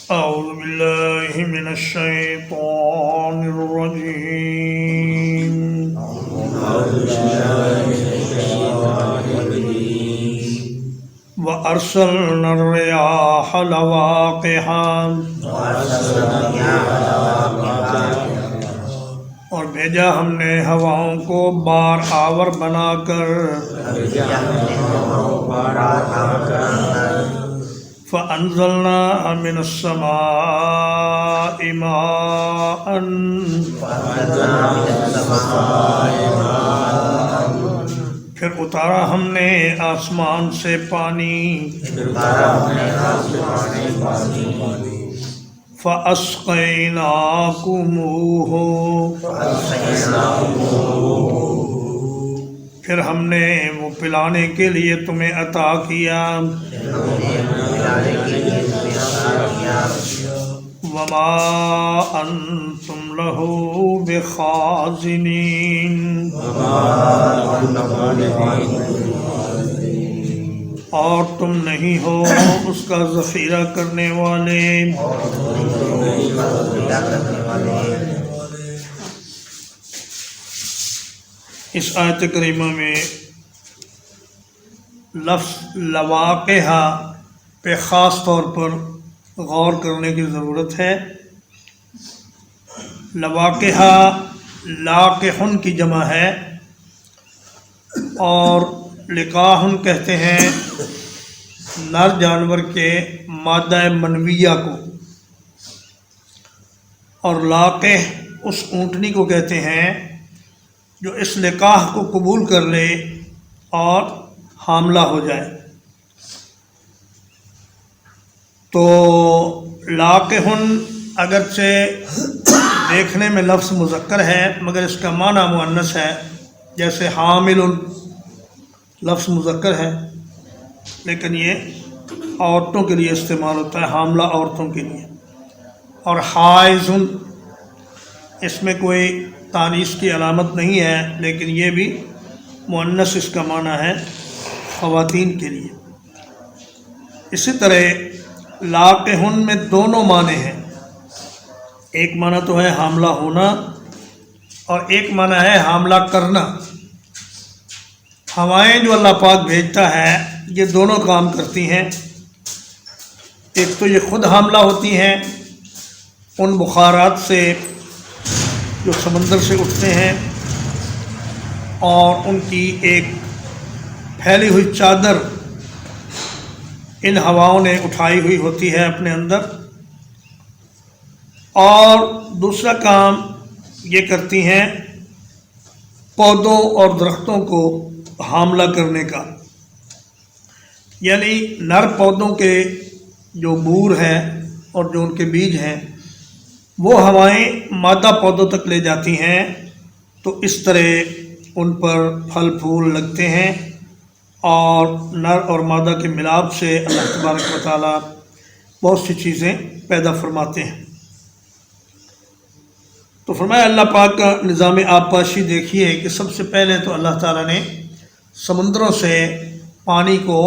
أعوذ بالله من الشيطان الرجيم وأرسلنا الرياح لواقح اور بھیجا ہم نے ہواؤں کو بار آور بنا کر فأنزلنا من السماء ماء پھر اتارا ہم نے آسمان سے پانی فَأَسْقَيْنَاكُمُوهُ پھر ہم نے وہ پلانے کے لیے تمہیں عطا کیا وَمَا أَنْتُمْ لَهُ بِخَازِنِينَ اور تم نہیں ہو اس کا ذخیرہ کرنے والے۔ اس آیت کریمہ میں لفظ لواقحہ پہ خاص طور پر غور کرنے کی ضرورت ہے۔ لواقحہ لاقحن کی جمع ہے اور لقاحن کہتے ہیں نر جانور کے مادہ منویہ کو، اور لاقح اس اونٹنی کو کہتے ہیں جو اس لقاح کو قبول کر لے اور حاملہ ہو جائے۔ تو لاقحن اگرچہ دیکھنے میں لفظ مذکر ہے مگر اس کا معنی مؤنث ہے، جیسے حامل لفظ مذکر ہے لیکن یہ عورتوں کے لیے استعمال ہوتا ہے، حاملہ عورتوں کے لیے۔ اور حائض اس میں کوئی تانیث کی علامت نہیں ہے لیکن یہ بھی مؤنث اس کا معنی ہے خواتین کے لیے۔ اسی طرح لاقحن میں دونوں معنی ہیں، ایک معنی تو ہے حاملہ ہونا اور ایک معنی ہے حاملہ کرنا۔ ہوائیں جو اللہ پاک بھیجتا ہے یہ دونوں کام کرتی ہیں، ایک تو یہ خود حاملہ ہوتی ہیں ان بخارات سے جو سمندر سے اٹھتے ہیں، اور ان کی ایک پھیلی ہوئی چادر ان ہواؤں نے اٹھائی ہوئی ہوتی ہے اپنے اندر، اور دوسرا کام یہ کرتی ہیں پودوں اور درختوں کو حاملہ کرنے کا، یعنی نر پودوں کے جو بور ہیں اور جو ان کے بیج ہیں وہ ہوائیں مادہ پودوں تک لے جاتی ہیں، تو اس طرح ان پر پھل پھول لگتے ہیں اور نر اور مادہ کے ملاپ سے اللہ تبارک و تعالیٰ بہت سی چیزیں پیدا فرماتے ہیں۔ تو فرمایا اللہ پاک کا نظام آبپاشی دیکھیے کہ سب سے پہلے تو اللہ تعالیٰ نے سمندروں سے پانی کو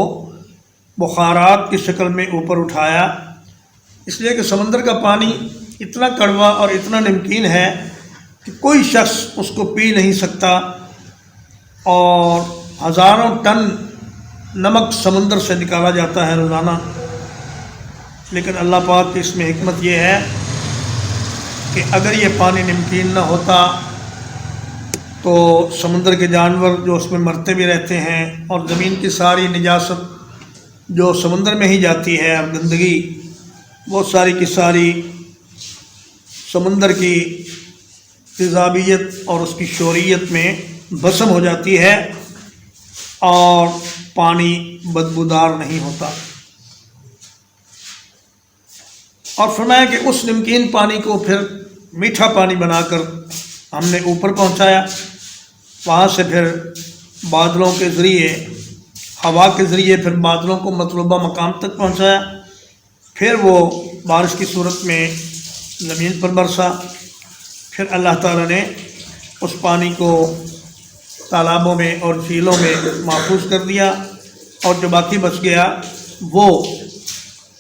بخارات کی شکل میں اوپر اٹھایا، اس لیے کہ سمندر کا پانی اتنا کڑوا اور اتنا نمکین ہے کہ کوئی شخص اس کو پی نہیں سکتا، اور ہزاروں ٹن نمک سمندر سے نکالا جاتا ہے روزانہ، لیکن اللہ پاک کی اس میں حکمت یہ ہے کہ اگر یہ پانی نمکین نہ ہوتا تو سمندر کے جانور جو اس میں مرتے بھی رہتے ہیں، اور زمین کی ساری نجاست جو سمندر میں ہی جاتی ہے اور گندگی وہ ساری کی ساری سمندر کی تیزابیت اور اس کی شوریت میں بسم ہو جاتی ہے اور پانی بدبودار نہیں ہوتا۔ اور فرمایا کہ اس نمکین پانی کو پھر میٹھا پانی بنا کر ہم نے اوپر پہنچایا، وہاں سے پھر بادلوں کے ذریعے ہوا کے ذریعے پھر بادلوں کو مطلوبہ مقام تک پہنچایا، پھر وہ بارش کی صورت میں زمین پر برسا، پھر اللہ تعالیٰ نے اس پانی کو تالابوں میں اور جھیلوں میں محفوظ کر دیا، اور جو باقی بچ گیا وہ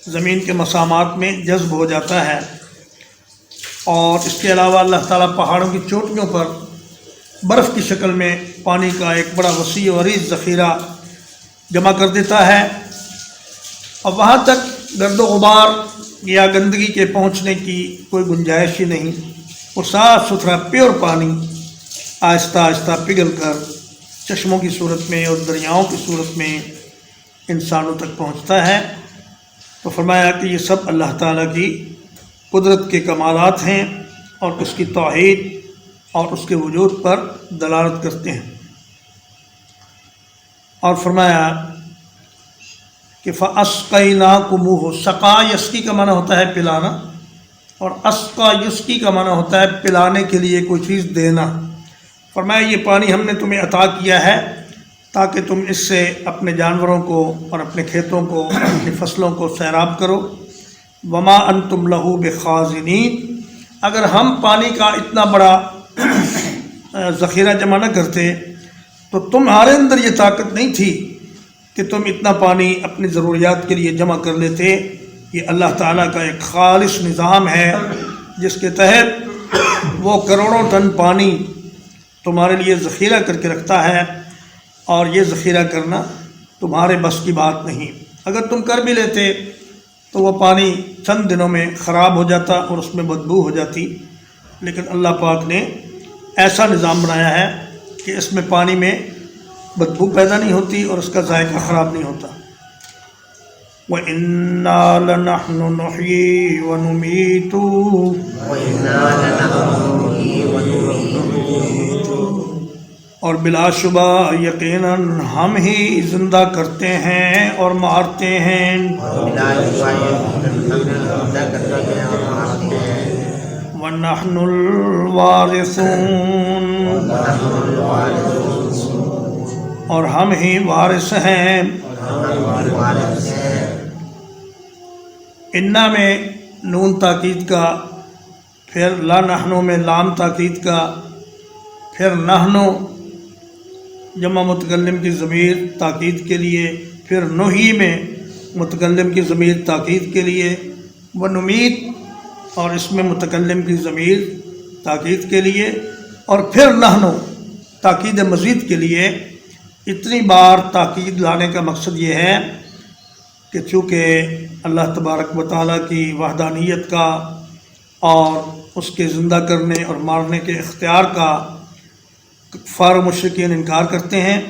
زمین کے مسامات میں جذب ہو جاتا ہے، اور اس کے علاوہ اللہ تعالیٰ پہاڑوں کی چوٹیوں پر برف کی شکل میں پانی کا ایک بڑا وسیع و عریض ذخیرہ جمع کر دیتا ہے، اور وہاں تک گرد و غبار یا گندگی کے پہنچنے کی کوئی گنجائش ہی نہیں۔ وہ صاف ستھرا پیور پانی آہستہ آہستہ پگھل کر چشموں کی صورت میں اور دریاؤں کی صورت میں انسانوں تک پہنچتا ہے۔ تو فرمایا کہ یہ سب اللہ تعالیٰ کی قدرت کے کمالات ہیں اور اس کی توحید اور اس کے وجود پر دلالت کرتے ہیں۔ اور فرمایا کہ فَأَسْقَيْنَاكُمُوهُ، سقا یسقی کا معنی ہوتا ہے پلانا، اور اسقا یسقی کا معنی ہوتا ہے پلانے کے لیے کوئی چیز دینا۔ فرمایا یہ پانی ہم نے تمہیں عطا کیا ہے تاکہ تم اس سے اپنے جانوروں کو اور اپنے کھیتوں کو، اپنی فصلوں کو سیراب کرو۔ وما انتم لہو بخازنین، اگر ہم پانی کا اتنا بڑا ذخیرہ جمع نہ کرتے تو تمہارے اندر یہ طاقت نہیں تھی کہ تم اتنا پانی اپنی ضروریات کے لیے جمع کر لیتے۔ یہ اللہ تعالیٰ کا ایک خالص نظام ہے جس کے تحت وہ کروڑوں ٹن پانی تمہارے لیے ذخیرہ کر کے رکھتا ہے، اور یہ ذخیرہ کرنا تمہارے بس کی بات نہیں۔ اگر تم کر بھی لیتے تو وہ پانی چند دنوں میں خراب ہو جاتا اور اس میں بدبو ہو جاتی، لیکن اللہ پاک نے ایسا نظام بنایا ہے کہ اس میں پانی میں بدبو پیدا نہیں ہوتی اور اس کا ذائقہ خراب نہیں ہوتا۔ وَإِنَّا لَنَحْنُ نُحْيِي وَنُمِيتُ، اور بلا شبہ یقیناً ہم ہی زندہ کرتے ہیں اور مارتے ہیں۔ وَنَحْنُ الْوَارِثُونَ، اور ہم ہی وارث ہیں۔ انا میں نون تاکید کا، پھر لا نحنو میں لام تاکید کا، پھر نحنو جمع متکلم کی ضمیر تاکید کے لیے، پھر نحی میں متکلم کی ضمیر تاکید کے لیے، ونمید اور اس میں متکلم کی ضمیر تاکید کے لیے، اور پھر نحنو تاکید مزید کے لیے۔ اتنی بار تاکید لانے کا مقصد یہ ہے کہ چونکہ اللہ تبارک و تعالیٰ کی وحدانیت کا اور اس کے زندہ کرنے اور مارنے کے اختیار کا کفار و مشرکین انکار کرتے ہیں،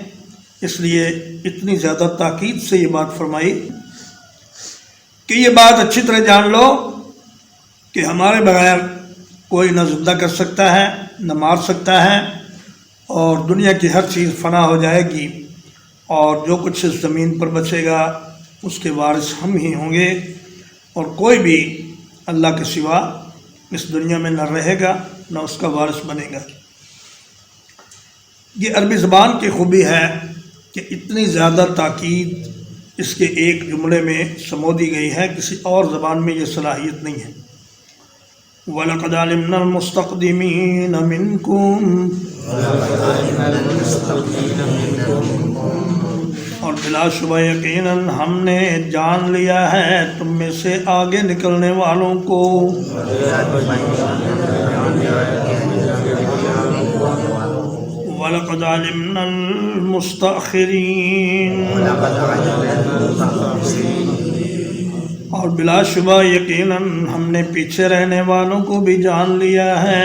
اس لیے اتنی زیادہ تاکید سے یہ بات فرمائی کہ یہ بات اچھی طرح جان لو کہ ہمارے بغیر کوئی نہ زندہ کر سکتا ہے نہ مار سکتا ہے، اور دنیا کی ہر چیز فنا ہو جائے گی، اور جو کچھ اس زمین پر بچے گا اس کے وارث ہم ہی ہوں گے، اور کوئی بھی اللہ کے سوا اس دنیا میں نہ رہے گا نہ اس کا وارث بنے گا۔ یہ عربی زبان کی خوبی ہے کہ اتنی زیادہ تاکید اس کے ایک جملے میں سمو دی گئی ہے، کسی اور زبان میں یہ صلاحیت نہیں ہے۔ وَلَقَدْ عَلِمْنَا الْمُسْتَقْدِمِينَ مِنْكُمْ، اور بلا شبہ یقیناً ہم نے جان لیا ہے تم میں سے آگے نکلنے والوں کو۔ وَلَقَدْ عَلِمْنَا الْمُسْتَأْخِرِينَ، اور بلا شبہ یقیناً ہم نے پیچھے رہنے والوں کو بھی جان لیا ہے۔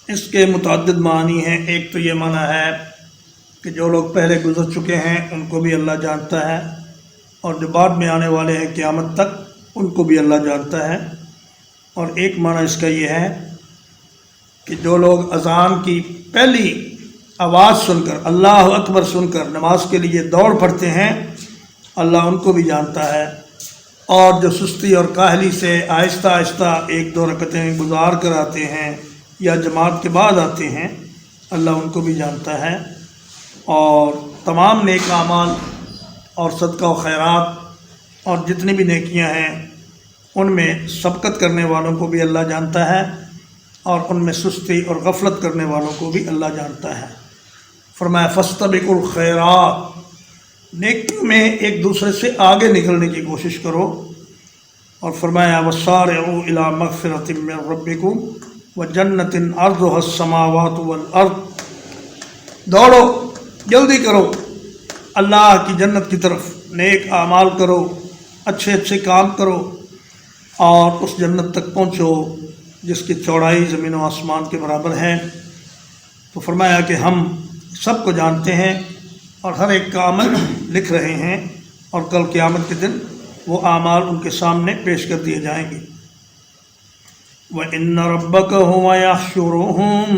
اس کے متعدد معنی ہیں۔ ایک تو یہ معنی ہے کہ جو لوگ پہلے گزر چکے ہیں ان کو بھی اللہ جانتا ہے، اور جو بعد میں آنے والے ہیں قیامت تک ان کو بھی اللہ جانتا ہے۔ اور ایک معنی اس کا یہ ہے کہ جو لوگ اذان کی پہلی آواز سن کر، اللہ اکبر سن کر نماز کے لیے دوڑ پڑتے ہیں، اللہ ان کو بھی جانتا ہے، اور جو سستی اور کاہلی سے آہستہ آہستہ ایک دو رکعتیں گزار کر آتے ہیں یا جماعت کے بعد آتے ہیں، اللہ ان کو بھی جانتا ہے۔ اور تمام نیک اعمال اور صدقہ و خیرات اور جتنی بھی نیکیاں ہیں ان میں سبقت کرنے والوں کو بھی اللہ جانتا ہے، اور ان میں سستی اور غفلت کرنے والوں کو بھی اللہ جانتا ہے۔ فرمایا فاستبقوا الخیرات، نیکی میں ایک دوسرے سے آگے نکلنے کی کوشش کرو، اور فرمایا وسارعوا الی مغفرۃ من ربکم وجنۃ عرضها السماوات والارض، دوڑو، جلدی کرو اللہ کی جنت کی طرف، نیک اعمال کرو، اچھے اچھے کام کرو، اور اس جنت تک پہنچو جس کی چوڑائی زمین و آسمان کے برابر ہے۔ تو فرمایا کہ ہم سب کو جانتے ہیں اور ہر ایک کا عمل لکھ رہے ہیں، اور کل قیامت کے دن وہ اعمال ان کے سامنے پیش کر دیے جائیں گے۔ وَإِنَّ رَبَّكَ هُوَ يَحْشُرُهُمْ،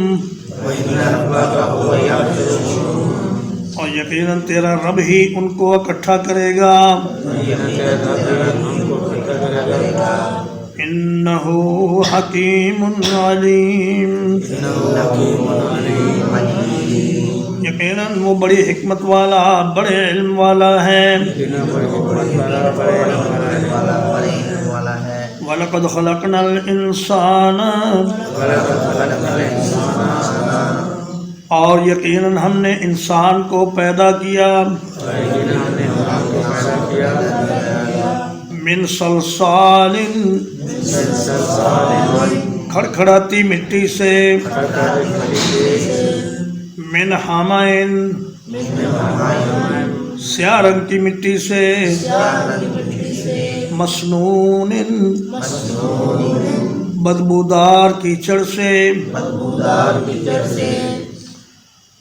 اور یقیناً تیرا رب ہی ان کو اکٹھا کرے گا۔ إِنَّهُ حَكِيمٌ عَلِيمٌ، یقیناً وہ بڑی حکمت والا، بڑے علم والا ہے۔ وَلَقَدْ خَلَقْنَا الْإِنسَانَ، اور یقیناً ہم نے انسان کو پیدا کیا، من صلصال، کھڑکھڑاتی مٹی سے، من حمأ، سیاہ رنگ کی مٹی سے، مسنون، بدبودار کیچڑ سے۔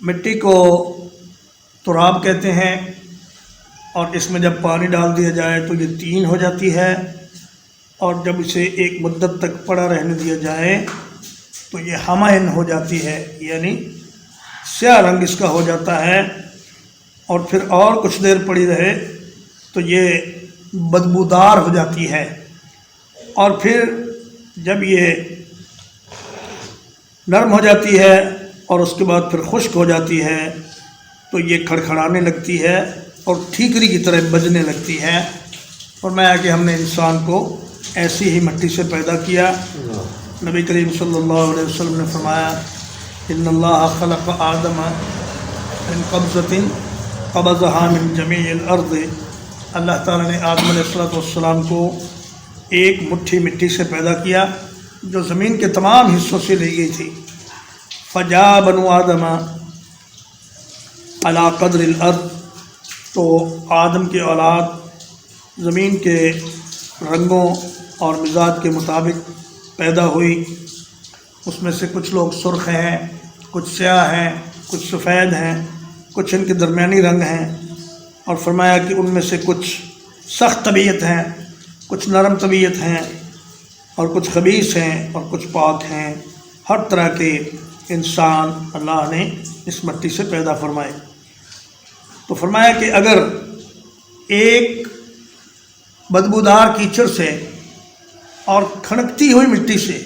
مٹی کو تراب کہتے ہیں، اور اس میں جب پانی ڈال دیا جائے تو یہ تین ہو جاتی ہے، اور جب اسے ایک مدت تک پڑا رہنے دیا جائے تو یہ حمأ ہو جاتی ہے، یعنی سیاہ رنگ اس کا ہو جاتا ہے، اور پھر اور کچھ دیر پڑی رہے تو یہ بدبودار ہو جاتی ہے، اور پھر جب یہ نرم ہو جاتی ہے اور اس کے بعد پھر خشک ہو جاتی ہے تو یہ کھڑکھڑانے لگتی ہے اور ٹھیکری کی طرح بجنے لگتی ہے۔ فرمایا کہ ہم نے انسان کو ایسی ہی مٹی سے پیدا کیا۔ نبی کریم صلی اللہ علیہ وسلم نے فرمایا ان اللہ خلق آدم من قبضۃ قبضها من جمیع الارض، اللہ تعالیٰ نے آدم علیہ السلام کو ایک مٹھی مٹی سے پیدا کیا جو زمین کے تمام حصوں سے لی گئی تھی۔ فجاء بنو آدم علی قدر الارض، تو آدم کی اولاد زمین کے رنگوں اور مزاج کے مطابق پیدا ہوئی۔ اس میں سے کچھ لوگ سرخ ہیں، کچھ سیاہ ہیں، کچھ سفید ہیں، کچھ ان کے درمیانی رنگ ہیں، اور فرمایا کہ ان میں سے کچھ سخت طبیعت ہیں، کچھ نرم طبیعت ہیں، اور کچھ خبیث ہیں اور کچھ پاک ہیں۔ ہر طرح کے انسان اللہ نے اس مٹی سے پیدا فرمائے۔ تو فرمایا کہ اگر ایک بدبودار کیچڑ سے اور کھنکتی ہوئی مٹی سے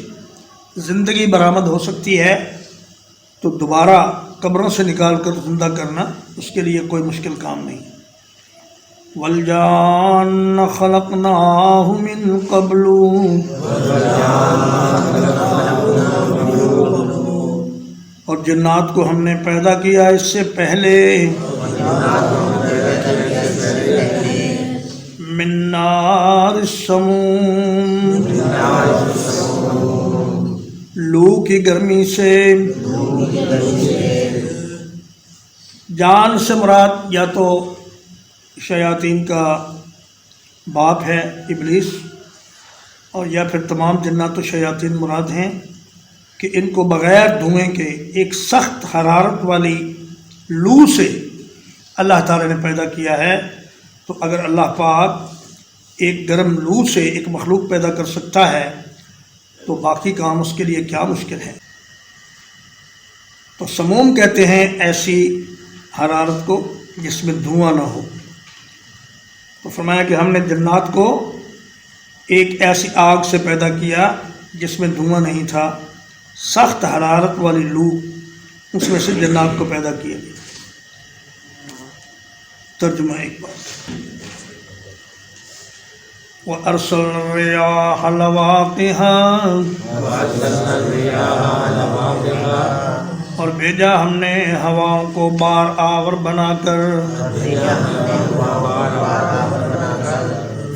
زندگی برآمد ہو سکتی ہے تو دوبارہ قبروں سے نکال کر زندہ کرنا اس کے لیے کوئی مشکل کام نہیں۔ وَالْجَانَّ خَلَقْنَاهُ مِن قَبْلُ، اور جنات کو ہم نے پیدا کیا اس سے پہلے، من نار السموم، لو کی گرمی سے۔ جان سے مراد یا تو شیاطین کا باپ ہے ابلیس، اور یا پھر تمام جنات و شیاطین مراد ہیں کہ ان کو بغیر دھوئیں کے ایک سخت حرارت والی لو سے اللہ تعالی نے پیدا کیا ہے۔ تو اگر اللہ پاک ایک گرم لو سے ایک مخلوق پیدا کر سکتا ہے تو باقی کام اس کے لیے کیا مشکل ہے۔ تو سموم کہتے ہیں ایسی حرارت کو جس میں دھواں نہ ہو۔ تو فرمایا کہ ہم نے جنات کو ایک ایسی آگ سے پیدا کیا جس میں دھواں نہیں تھا، سخت حرارت والی لو، اس میں سے جنات کو پیدا کیا گیا۔ ترجمہ ایک بات، وَأَرْسَلْنَا الرِّيَاحَ لَوَاقِحَ، اور بھیجا ہم نے ہواؤں کو بار آور بنا کر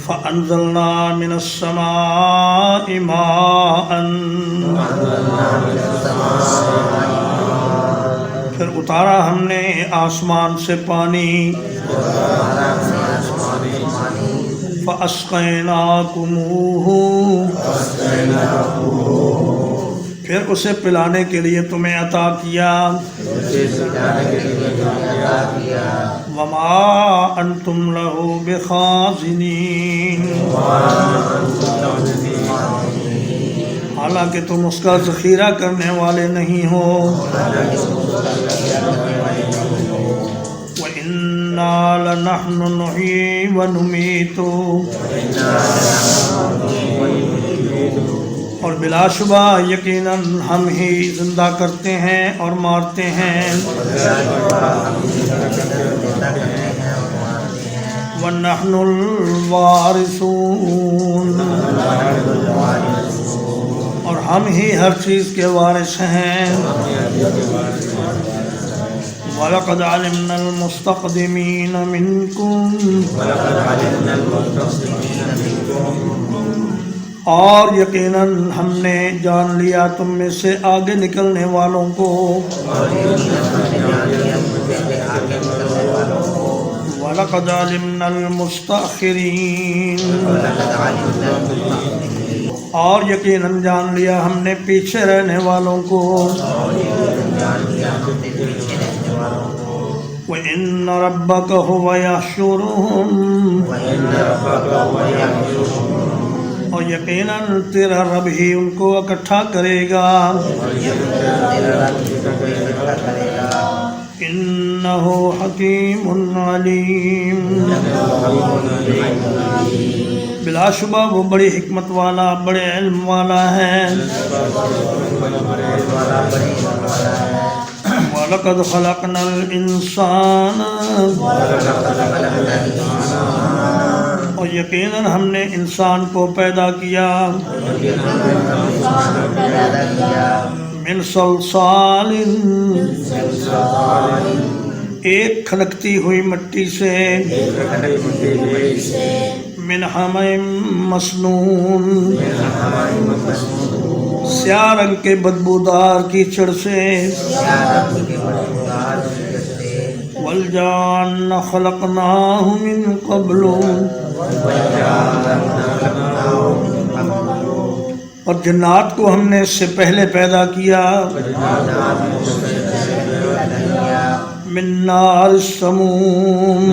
فَأَنزَلْنَا مِنَ السَّمَاءِ مَاءً پھر اتارا ہم نے آسمان سے پانی فَأَسْقَيْنَاكُمُوهُ پھر اسے پلانے کے لیے تمہیں عطا کیا وَمَا أَنْتُمْ لَهُ بِخَازِنِينَ حالانکہ تم اس کا ذخیرہ کرنے والے نہیں ہو وَإِنَّا لَنَحْنُ نُحْيِي وَنُمِيتُ اور بلا شبہ یقیناً ہم ہی زندہ کرتے ہیں اور مارتے ہیں وَنَحْنُ الْوَارِثُونَ اور ہم ہی ہر چیز کے وارث ہیں وَلَقَدْ عَلِمْنَا الْمُسْتَقْدِمِينَ مِنْكُمْ اور یقیناً ہم نے جان لیا تم میں سے آگے نکلنے والوں کو وَلَقَدْ عَلِمْنَا الْمُسْتَأْخِرِينَ اور یقیناً جان لیا ہم نے پیچھے رہنے والوں کو وَإِنَّ رَبَّكَ هُوَ يَحْشُرُهُمْ اور یقیناً تیرا رب ہی ان کو اکٹھا کرے گا إِنَّهُ حَكِيمٌ عَلِيمٌ بلا شبہ وہ بڑی حکمت والا بڑے علم والا ہے وَلَقَدْ خَلَقْنَا الْإِنسَانَ اور یقیناً ہم نے انسان کو پیدا کیا من صلصال ایک کھنکتی ہوئی مٹی سے من حمیم مسنون سیاہ رنگ کے بدبودار کیچڑ سے والجان خلقناہ من قبل اور جنات کو ہم نے اس سے پہلے پیدا کیا من نار السموم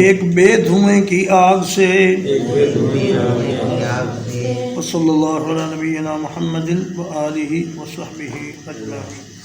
ایک بے دھوئیں کی آگ سے وصلی اللہ علی نبینا محمد وآلہ وصحبہ اجمعین.